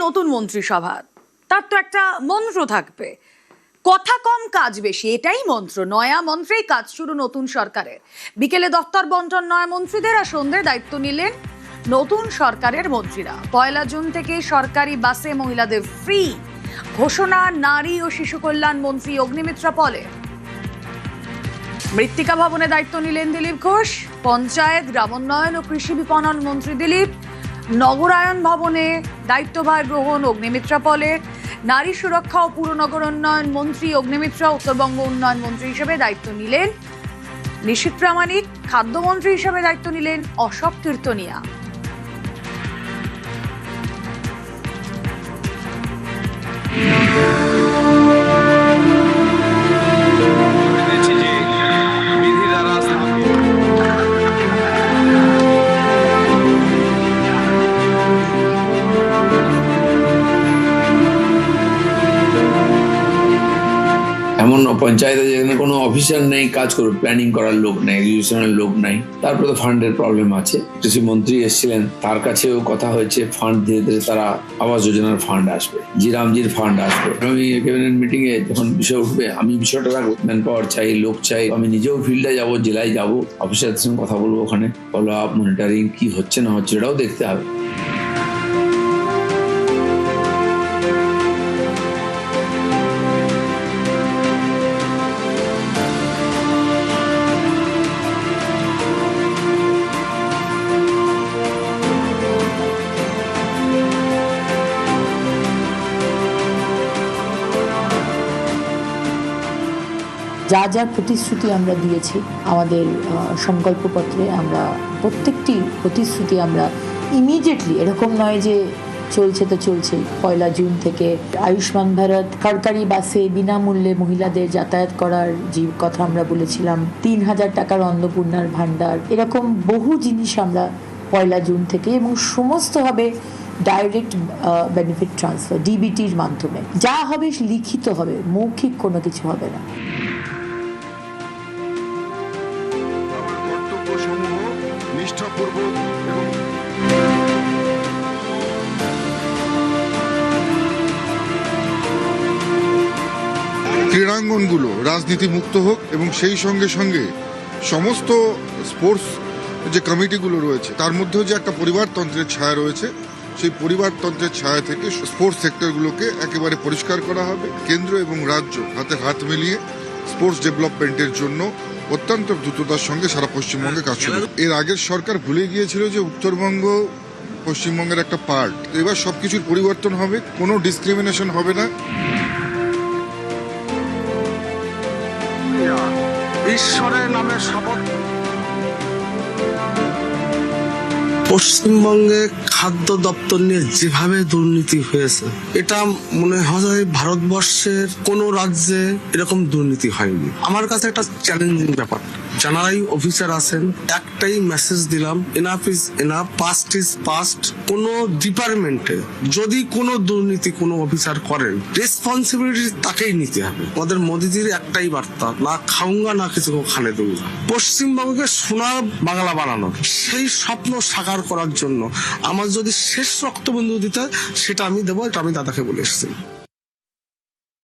নতুন মন্ত্রিসভা, তার তো একটা মন্ত্র থাকবে, কথা কম কাজ বেশি, এটাই মন্ত্র। নয়া মন্ত্রেই কাজ শুরু নতুন সরকারের। বিকেলে দপ্তর বন্টন নয়া মন্ত্রীদের, আর সন্ধ্যায় দায়িত্ব নিলেন নতুন সরকারের মন্ত্রীরা। 1 জুন থেকে সরকারি বাসে মহিলাদের ফ্রি ঘোষণা নারী ও শিশু কল্যাণ মন্ত্রী অগ্নিমিত্রা পলের। মৃত্তিকা ভবনে দায়িত্ব নিলেন দিলীপ ঘোষ। পঞ্চায়েত, গ্রামোন্নয়ন ও কৃষি বিপণন মন্ত্রী দিলীপ। নগরায়ন ভবনে দায়িত্বভার গ্রহণ অগ্নিমিত্রা পলের। নারী সুরক্ষা ও পুরনগর উন্নয়ন মন্ত্রী অগ্নিমিত্রা। উত্তরবঙ্গ উন্নয়ন মন্ত্রী হিসেবে দায়িত্ব নিলেন নিশীথ প্রামাণিক। খাদ্যমন্ত্রী হিসেবে দায়িত্ব নিলেন অশোক কীর্তনিয়া। এমন পঞ্চায়েতে যেখানে কোনো অফিসার নেই, কাজ করবে, প্ল্যানিং করার লোক নেই, এক্সিকিউশনের লোক নাই, তারপরে তো ফান্ডের প্রবলেম আছে। কৃষি মন্ত্রী এসেছিলেন, তার কাছেও কথা হয়েছে, ফান্ড ধীরে ধীরে তারা আবাস যোজনার ফান্ড আসবে, জিরামজির ফান্ড আসবে। আমি ক্যাবিনেট মিটিং এ যখন বিষয় উঠবে, আমি বিষয়টা রাখবো, ম্যান পাওয়ার চাই, লোক চাই। আমি নিজেও ফিল্ডে যাবো, জেলায় যাবো, অফিসারদের সঙ্গে কথা বলবো, ওখানে ফলো আপ, মনিটরিং কি হচ্ছে না হচ্ছে এটাও দেখতে হবে। যা যা প্রতিশ্রুতি আমরা দিয়েছি আমাদের সংকল্পপত্রে, আমরা প্রত্যেকটি প্রতিশ্রুতি আমরা ইমিডিয়েটলি, এরকম নয় যে চলছে তো চলছে। 1 জুন থেকে আয়ুষ্মান ভারত, সরকারি বাসে বিনামূল্যে মহিলাদের যাতায়াত করার যে কথা আমরা বলেছিলাম, 3000 টাকার অন্নপূর্ণার ভান্ডার, এরকম বহু জিনিস আমরা 1 জুন থেকে, এবং সমস্ত হবে ডাইরেক্ট বেনিফিট ট্রান্সফার, ডিবিটির মাধ্যমে। যা হবে লিখিত হবে, মৌখিক কোনো কিছু হবে না। ক্রীড়াঙ্গনগুলো রাজনীতি মুক্ত হোক, এবং সেই সঙ্গে সঙ্গে সমস্ত স্পোর্টস যে কমিটিগুলো রয়েছে তার মধ্যেও যে একটা পরিবারতন্ত্রের ছায়া রয়েছে, সেই পরিবারতন্ত্রের ছায়া থেকে স্পোর্টস সেক্টরগুলোকে একেবারে পরিষ্কার করা হবে। কেন্দ্র এবং রাজ্য হাতে হাত মিলিয়ে স্পোর্টস ডেভেলপমেন্টের জন্য অত্যন্ত দ্রুততার সঙ্গে সারা পশ্চিমবঙ্গে কাজ শুরু। এর আগের সরকার ভুলে গিয়েছিল যে উত্তরবঙ্গ পশ্চিমবঙ্গের একটা পার্ট। এবার সবকিছুর পরিবর্তন হবে, কোনো ডিসক্রিমিনেশন হবে না। ঈশ্বরের নামে শপথ। পশ্চিমবঙ্গে খাদ্য দপ্তর নিয়ে যেভাবে দুর্নীতি হয়েছে, এটা মনে হয় ভারতবর্ষের কোন রাজ্যে এরকম দুর্নীতি হয়নি। আমার কাছে একটা চ্যালেঞ্জিং ব্যাপার। যারাই অফিসার আছেন, একটাই মেসেজ দিলাম, enough is enough, past is past. কোন ডিপার্টমেন্টে যদি কোনো দুর্নীতি কোনো অফিসার করেন, রেসপন্সিবিলিটি তাকেই নিতে হবে। আমাদের মোদিজির একটাই বার্তা, না খাউঙ্গা না কিছু খানে দেবো। পশ্চিমবঙ্গকে সোনার বাংলা বানানো, সেই স্বপ্ন সাকার করার জন্য আমার যদি শেষ রক্তবিন্দু দিতে হয়, সেটা আমি দেবো। এটা আমি দাদাকে বলে এসেছি।